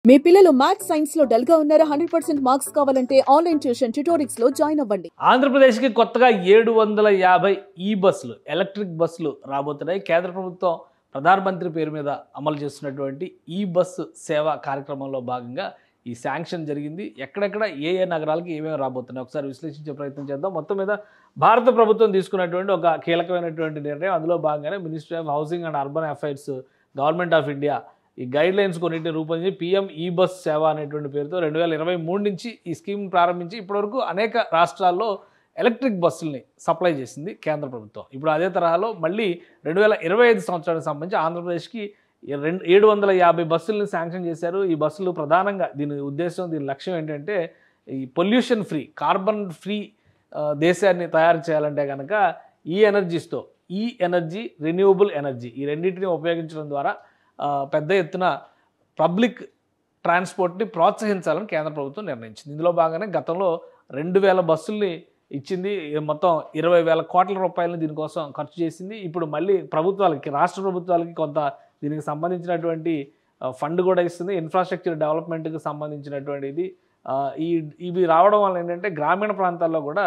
మీ పిల్లలు maths science లో dull గా ఉన్నారా? 100% మార్క్స్ కావాలంటే ఆన్లైన్ ట్యూషన్ ట్యుటోరిక్స్ లో జాయిన్ అవ్వండి. ఆంధ్రప్రదేశ్ కి కొత్తగా 750 ఈ బస్సులు ఎలక్ట్రిక్ బస్సులు రాబోతున్నాయి. కేంద్ర ప్రభుత్వం ప్రధానమంత్రి పేరు మీద అమలు చేస్తున్నటువంటి ఈ బస్సు సేవ కార్యక్రమంలో భాగంగా ఈ శాంక్షన్ జరిగింది. ఎక్కడెక్కడ ఏ నగరాలకి ఏమేమి రాబోతున్నాయి ఒకసారి విశ్లేషించే ప్రయత్నం చేద్దాం. మొత్తం మీద భారత ప్రభుత్వం తీసుకున్నటువంటి ఒక కీలకమైనటువంటి నిర్ణయం. అందులో భాగంగానే ministry of housing and urban affairs, government of India ఈ గైడ్ లైన్స్ కొన్నింటిని రూపొందించి పీఎం ఈ బస్ సేవ అనేటువంటి పేరుతో 2023 నుంచి ఈ స్కీమ్ ప్రారంభించి ఇప్పటివరకు అనేక రాష్ట్రాల్లో ఎలక్ట్రిక్ బస్సుల్ని సప్లై చేసింది కేంద్ర ప్రభుత్వం. ఇప్పుడు అదే తరహాలో మళ్ళీ 2025 సంవత్సరానికి సంబంధించి ఆంధ్రప్రదేశ్కి 750 బస్సుల్ని శాంక్షన్ చేశారు. ఈ బస్సులు ప్రధానంగా దీని ఉద్దేశం, దీని లక్ష్యం ఏంటంటే ఈ పొల్యూషన్ ఫ్రీ, కార్బన్ ఫ్రీ దేశాన్ని తయారు చేయాలంటే కనుక ఈ ఎనర్జీస్తో ఈ ఎనర్జీ, రెన్యూవబుల్ ఎనర్జీ ఈ రెండింటిని ఉపయోగించడం ద్వారా పెద్ద ఎత్తున పబ్లిక్ ట్రాన్స్పోర్ట్ని ప్రోత్సహించాలని కేంద్ర ప్రభుత్వం నిర్ణయించింది. ఇందులో భాగంగానే గతంలో 2000 బస్సుల్ని ఇచ్చింది. మొత్తం 20,000 కోట్ల రూపాయలని దీనికోసం ఖర్చు చేసింది. ఇప్పుడు మళ్ళీ ప్రభుత్వాలకి, రాష్ట్ర ప్రభుత్వాలకి కొంత దీనికి సంబంధించినటువంటి ఫండ్ కూడా ఇస్తుంది. ఇన్ఫ్రాస్ట్రక్చర్ డెవలప్మెంట్కి సంబంధించినటువంటిది ఇవి రావడం వల్ల ఏంటంటే గ్రామీణ ప్రాంతాల్లో కూడా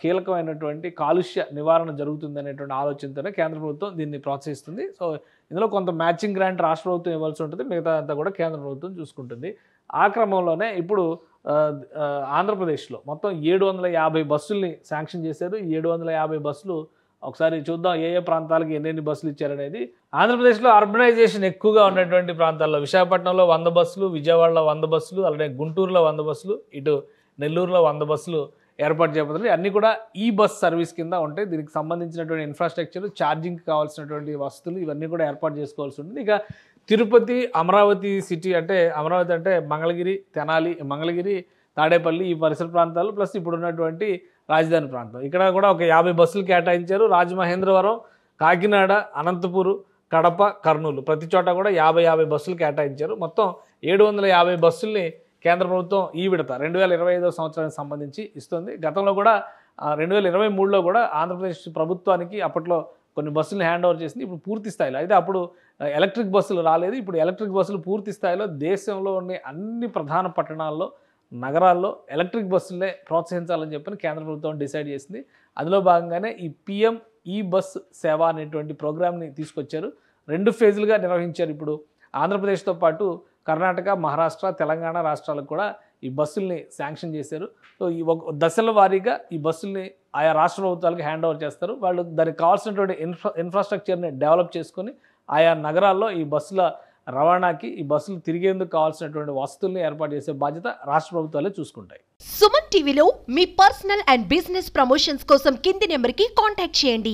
కీలకమైనటువంటి కాలుష్య నివారణ జరుగుతుంది అనేటువంటి ఆలోచనతోనే కేంద్ర ప్రభుత్వం దీన్ని ప్రోత్సహిస్తుంది. సో ఇందులో కొంత మ్యాచింగ్ గ్రాంట్ రాష్ట్ర ప్రభుత్వం ఇవ్వాల్సి ఉంటుంది, మిగతా అంతా కూడా కేంద్ర ప్రభుత్వం చూసుకుంటుంది. ఆ క్రమంలోనే ఇప్పుడు ఆంధ్రప్రదేశ్లో మొత్తం 750 బస్సుల్ని శాంక్షన్ చేశారు. ఈ 750 బస్సులు ఒకసారి చూద్దాం ఏ ప్రాంతాలకు ఎన్నెన్ని బస్సులు ఇచ్చారనేది. ఆంధ్రప్రదేశ్లో అర్బనైజేషన్ ఎక్కువగా ఉన్నటువంటి ప్రాంతాల్లో విశాఖపట్నంలో 100 బస్సులు, విజయవాడలో 100 బస్సులు, అలాగే గుంటూరులో 100 బస్సులు, ఇటు నెల్లూరులో 100 బస్సులు ఏర్పాటు చేయబోతుంది. అన్నీ కూడా ఈ బస్ సర్వీస్ కింద ఉంటాయి. దీనికి సంబంధించినటువంటి ఇన్ఫ్రాస్ట్రక్చర్, ఛార్జింగ్కి కావాల్సినటువంటి వసతులు ఇవన్నీ కూడా ఏర్పాటు చేసుకోవాల్సి ఉంటుంది. ఇక తిరుపతి, అమరావతి సిటీ అంటే అమరావతి అంటే మంగళగిరి, తెనాలి, మంగళగిరి, తాడేపల్లి ఈ పరిసర ప్రాంతాలు ప్లస్ ఇప్పుడు ఉన్నటువంటి రాజధాని ప్రాంతం ఇక్కడ కూడా ఒక 50 బస్సులు కేటాయించారు. రాజమహేంద్రవరం, కాకినాడ, అనంతపూరు, కడప, కర్నూలు ప్రతి చోట కూడా 50 బస్సులు కేటాయించారు. మొత్తం 750 బస్సుల్ని కేంద్ర ప్రభుత్వం ఈ విడత 2025 సంవత్సరానికి సంబంధించి ఇస్తుంది. గతంలో కూడా 2023లో కూడా ఆంధ్రప్రదేశ్ ప్రభుత్వానికి అప్పట్లో కొన్ని బస్సులు హ్యాండ్ ఓవర్ చేసింది. ఇప్పుడు పూర్తి స్థాయిలో అయితే అప్పుడు ఎలక్ట్రిక్ బస్సులు రాలేదు. ఇప్పుడు ఎలక్ట్రిక్ బస్సులు పూర్తి స్థాయిలో దేశంలో ఉన్న అన్ని ప్రధాన పట్టణాల్లో, నగరాల్లో ఎలక్ట్రిక్ బస్సులే ప్రోత్సహించాలని చెప్పని కేంద్ర ప్రభుత్వం డిసైడ్ చేసింది. అందులో భాగంగానే ఈ పీఎం ఈ బస్ సేవ అనేటువంటి ప్రోగ్రామ్ని తీసుకొచ్చారు. 2 ఫేజులుగా నిర్వహించారు. ఇప్పుడు ఆంధ్రప్రదేశ్తో పాటు కర్ణాటక, మహారాష్ట్ర, తెలంగాణ రాష్ట్రాలకు కూడా ఈ బస్సుల్ని శాంక్షన్ చేశారు. సో ఈ దశల వారీగా ఈ బస్సుల్ని ఆయా రాష్ట్ర ప్రభుత్వాలకు హ్యాండ్ ఓవర్ చేస్తారు. వాళ్ళు దానికి కావాల్సినటువంటి ఇన్ఫ్రాస్ట్రక్చర్ని డెవలప్ చేసుకొని ఆయా నగరాల్లో ఈ బస్సుల రవాణాకి, ఈ బస్సులు తిరిగేందుకు కావాల్సినటువంటి వసతుల్ని ఏర్పాటు చేసే బాధ్యత రాష్ట్ర ప్రభుత్వాలే చూసుకుంటాయి. సుమన్ టీవీలో మీ పర్సనల్ అండ్ బిజినెస్ ప్రమోషన్స్ కోసం కింది నెంబర్కి కాంటాక్ట్ చేయండి.